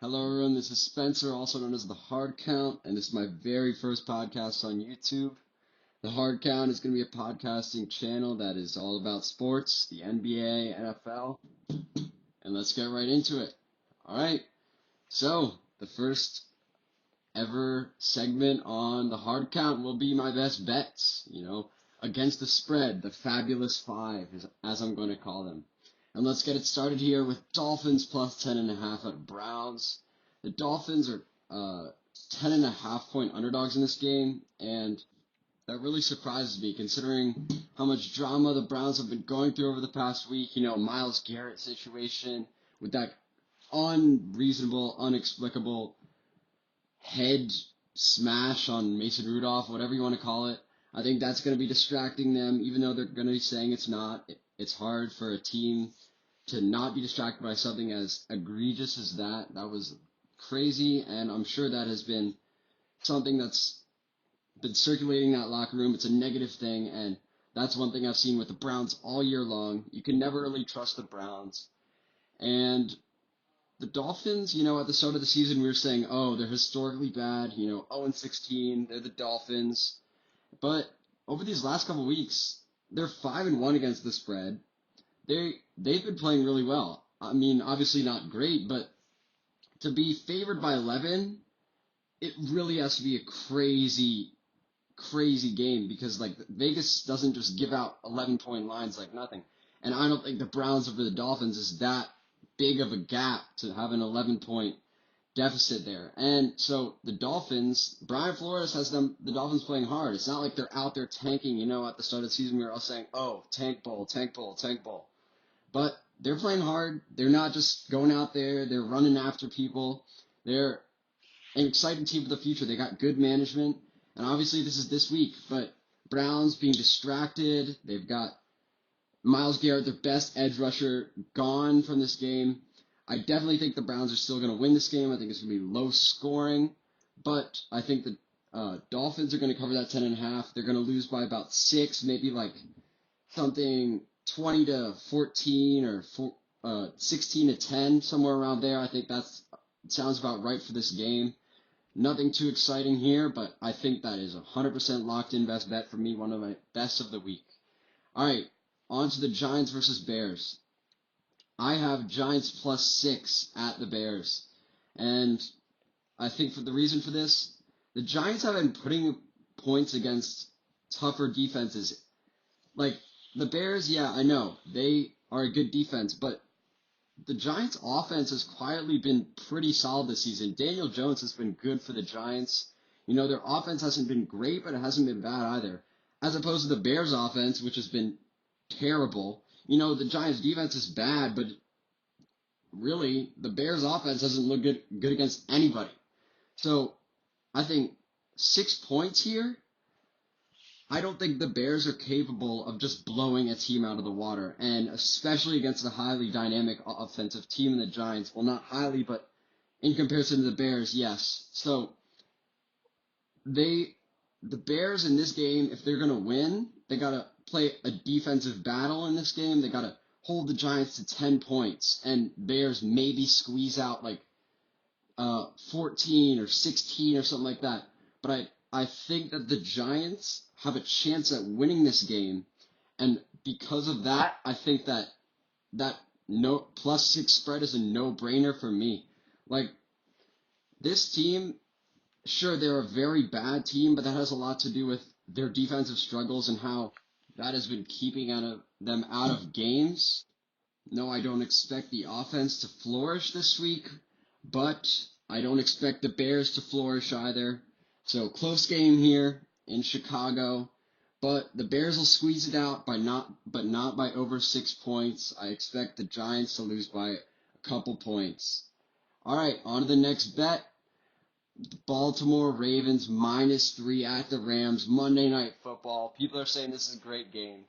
Hello, everyone. This is Spencer, also known as The Hard Count, and this is my very first podcast on YouTube. The Hard Count is going to be a podcasting channel that is all about sports, the NBA, NFL, and let's get right into it. All right. So, the first ever segment on The Hard Count will be my best bets, against the spread, the Fabulous Five, as I'm going to call them. And let's get it started here with Dolphins plus 10.5 at Browns. The Dolphins are 10.5 point underdogs in this game, and that really surprises me considering how much drama the Browns have been going through over the past week. Myles Garrett situation with that unreasonable, inexplicable head smash on Mason Rudolph, whatever you want to call it. I think that's going to be distracting them, even though they're going to be saying it's not. It's hard for a team to not be distracted by something as egregious as that. That was crazy, and I'm sure that has been something that's been circulating in that locker room. It's a negative thing, and that's one thing I've seen with the Browns all year long. You can never really trust the Browns. And the Dolphins, at the start of the season, we were saying, oh, they're historically bad, 0-16, they're the Dolphins. But over these last couple weeks, they're 5-1 against the spread. They've been playing really well. I mean, obviously not great, but to be favored by 11, it really has to be a crazy, crazy game because Vegas doesn't just give out 11-point lines like nothing. And I don't think the Browns over the Dolphins is that big of a gap to have an 11-point deficit there. And so the Dolphins, Brian Flores has the Dolphins playing hard. It's not like they're out there tanking. At the start of the season we were all saying, oh, tank bowl, tank bowl, tank bowl. But they're playing hard. They're not just going out there. They're running after people. They're an exciting team for the future. They got good management. And obviously this is this week. But Browns being distracted. They've got Myles Garrett, their best edge rusher, gone from this game. I definitely think the Browns are still going to win this game. I think it's going to be low scoring. But I think the Dolphins are going to cover that 10.5. They're going to lose by about 6, maybe something 20-14 or 16-10, somewhere around there. I think that sounds about right for this game. Nothing too exciting here, but I think that is 100% locked in best bet for me, one of my best of the week. All right, on to the Giants versus Bears. I have Giants plus 6 at the Bears. And I think for the reason for this, the Giants have been putting points against tougher defenses. Like the Bears, yeah, I know. They are a good defense, but the Giants' offense has quietly been pretty solid this season. Daniel Jones has been good for the Giants. Their offense hasn't been great, but it hasn't been bad either. As opposed to the Bears' offense, which has been terrible. The Giants' defense is bad, but really, the Bears' offense doesn't look good against anybody. So, I think 6 points here, I don't think the Bears are capable of just blowing a team out of the water, and especially against a highly dynamic offensive team in the Giants. Well, not highly, but in comparison to the Bears, yes. So, the Bears in this game, if they're going to win, they got to play a defensive battle in this game. They got to hold the Giants to 10 points, and Bears maybe squeeze out 14 or 16 or something like that. But I think that the Giants have a chance at winning this game, and because of that, I think that no plus 6 spread is a no-brainer for me. This team, sure, they're a very bad team, but that has a lot to do with their defensive struggles and how that has been keeping them out of games. No, I don't expect the offense to flourish this week, but I don't expect the Bears to flourish either. So close game here in Chicago, but the Bears will squeeze it out but not by over 6 points. I expect the Giants to lose by a couple points. All right, on to the next bet. Baltimore Ravens -3 at the Rams, Monday Night Football. People are saying this is a great game.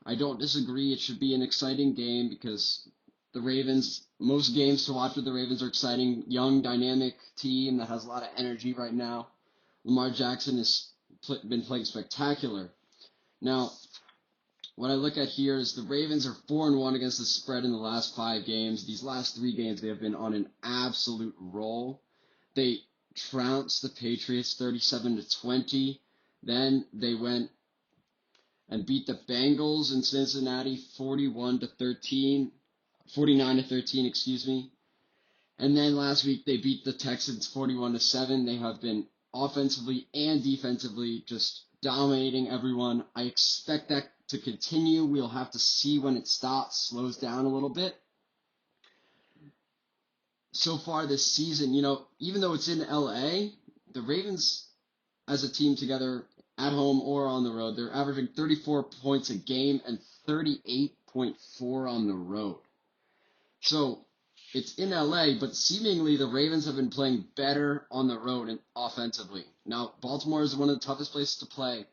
I don't disagree. It should be an exciting game because the Ravens, most games to watch with the Ravens are exciting. Young, dynamic team that has a lot of energy right now. Lamar Jackson has been playing spectacular. Now, what I look at here is the Ravens are 4-1 against the spread in the last 5 games. These last 3 games, they have been on an absolute roll. They trounced the Patriots 37-20. Then they went and beat the Bengals in Cincinnati 49-13, excuse me. And then last week they beat the Texans 41-7. They have been offensively and defensively just dominating everyone. I expect that to continue. We'll have to see when it slows down a little bit. So far this season, even though it's in LA, the Ravens as a team together at home or on the road, they're averaging 34 points a game and 38.4 on the road. So it's in LA, but seemingly the Ravens have been playing better on the road and offensively. Now, Baltimore is one of the toughest places to play,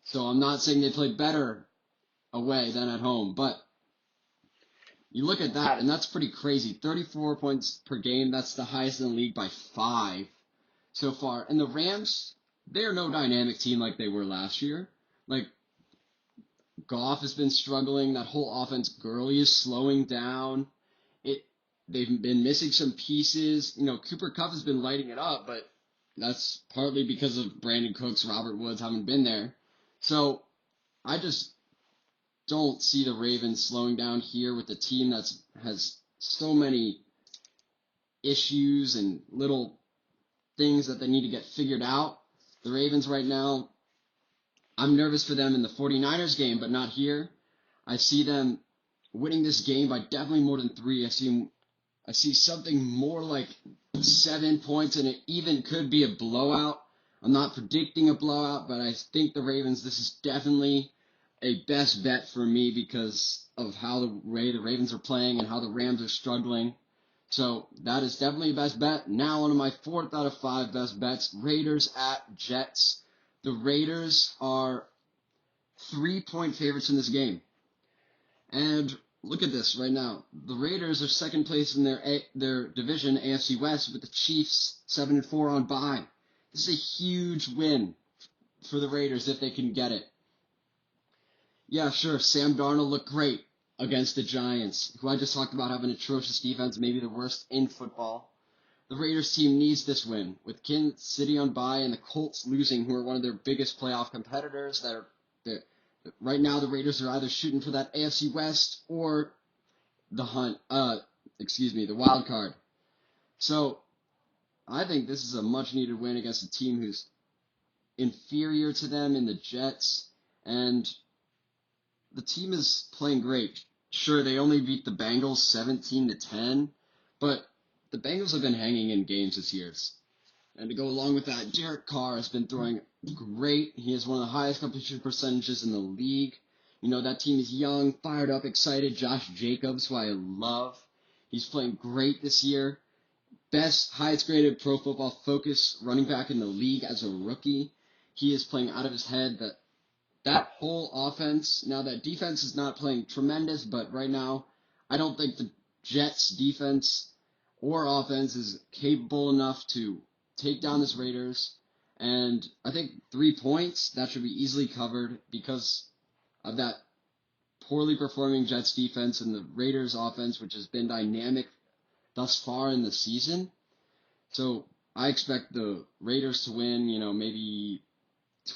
so I'm not saying they play better away than at home, but you look at that, and that's pretty crazy. 34 points per game, that's the highest in the league by 5 so far. And the Rams, they're no dynamic team like they were last year. Like, Goff has been struggling. That whole offense, Gurley is slowing down. They've been missing some pieces. Cooper Kupp has been lighting it up, but that's partly because of Brandon Cooks, Robert Woods haven't been there. So I just don't see the Ravens slowing down here with a team that has so many issues and little things that they need to get figured out. The Ravens right now, I'm nervous for them in the 49ers game, but not here. I see them winning this game by definitely more than 3. I see something more like 7 points, and it even could be a blowout. I'm not predicting a blowout, but I think the Ravens, this is definitely a best bet for me because of how the way the Ravens are playing and how the Rams are struggling. So that is definitely a best bet. Now on to my 4th out of 5 best bets, Raiders at Jets. The Raiders are 3-point favorites in this game. And look at this right now. The Raiders are second place in their division, AFC West, with the Chiefs 7-4 on bye. This is a huge win for the Raiders if they can get it. Yeah, sure, Sam Darnold looked great against the Giants, who I just talked about having atrocious defense, maybe the worst in football. The Raiders team needs this win, with Kansas City on bye and the Colts losing, who are one of their biggest playoff competitors. Right now, the Raiders are either shooting for that AFC West or the wild card. So, I think this is a much-needed win against a team who's inferior to them in the Jets, and the team is playing great. Sure, they only beat the Bengals 17-10, but the Bengals have been hanging in games this year. And to go along with that, Derek Carr has been throwing great. He has one of the highest completion percentages in the league. That team is young, fired up, excited. Josh Jacobs, who I love. He's playing great this year. Best, highest graded Pro Football Focus running back in the league as a rookie. He is playing out of his head. That whole offense, now that defense is not playing tremendous, but right now, I don't think the Jets defense or offense is capable enough to take down this Raiders. And I think 3 points, that should be easily covered because of that poorly performing Jets defense and the Raiders offense, which has been dynamic thus far in the season. So I expect the Raiders to win, maybe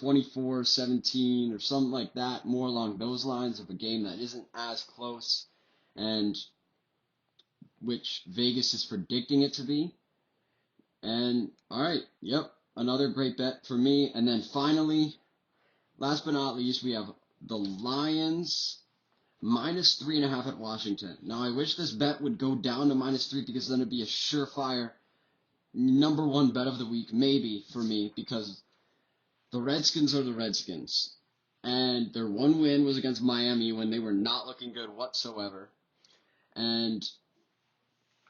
24-17 or something like that, more along those lines of a game that isn't as close and which Vegas is predicting it to be. And, all right, another great bet for me. And then finally, last but not least, we have the Lions minus 3.5 at Washington. Now, I wish this bet would go down to -3 because then it'd be a surefire number 1 bet of the week, maybe, for me, because the Redskins are the Redskins. And their one win was against Miami when they were not looking good whatsoever. And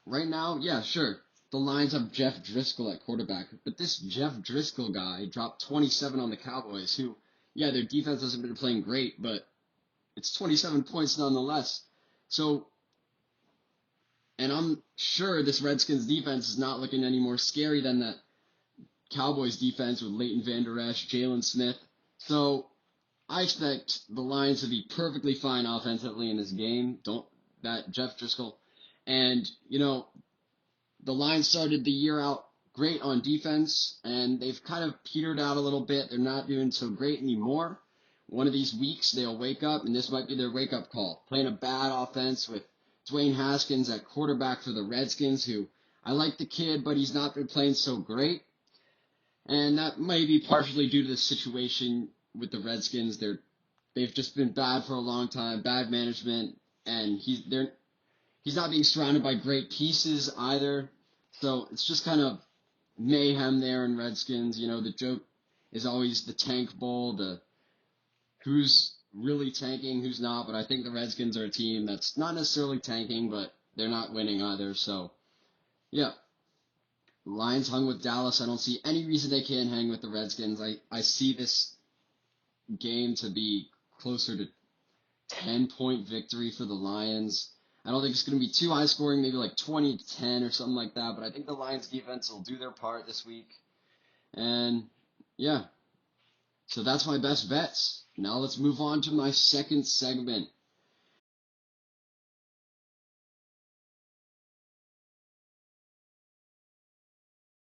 right now, yeah, sure, the Lions have Jeff Driscoll at quarterback. But this Jeff Driscoll guy dropped 27 on the Cowboys, who, yeah, their defense hasn't been playing great, but it's 27 points nonetheless. So, and I'm sure this Redskins defense is not looking any more scary than that Cowboys defense with Leighton Vander Esch, Jalen Smith. So, I expect the Lions to be perfectly fine offensively in this game. Don't that Jeff Driscoll. And, the Lions started the year out great on defense, and they've kind of petered out a little bit. They're not doing so great anymore. One of these weeks, they'll wake up, and this might be their wake-up call. Playing a bad offense with Dwayne Haskins at quarterback for the Redskins, who I like the kid, but he's not been playing so great. And that may be partially due to the situation with the Redskins. They've just been bad for a long time, bad management, and he's not being surrounded by great pieces either. So it's just kind of mayhem there in Redskins. The joke is always the tank bowl, the who's really tanking, who's not. But I think the Redskins are a team that's not necessarily tanking, but they're not winning either. So, yeah. Lions hung with Dallas. I don't see any reason they can't hang with the Redskins. I see this game to be closer to 10-point victory for the Lions. I don't think it's going to be too high scoring, maybe like 20-10 or something like that, but I think the Lions defense will do their part this week. And yeah, so that's my best bets. Now let's move on to my second segment.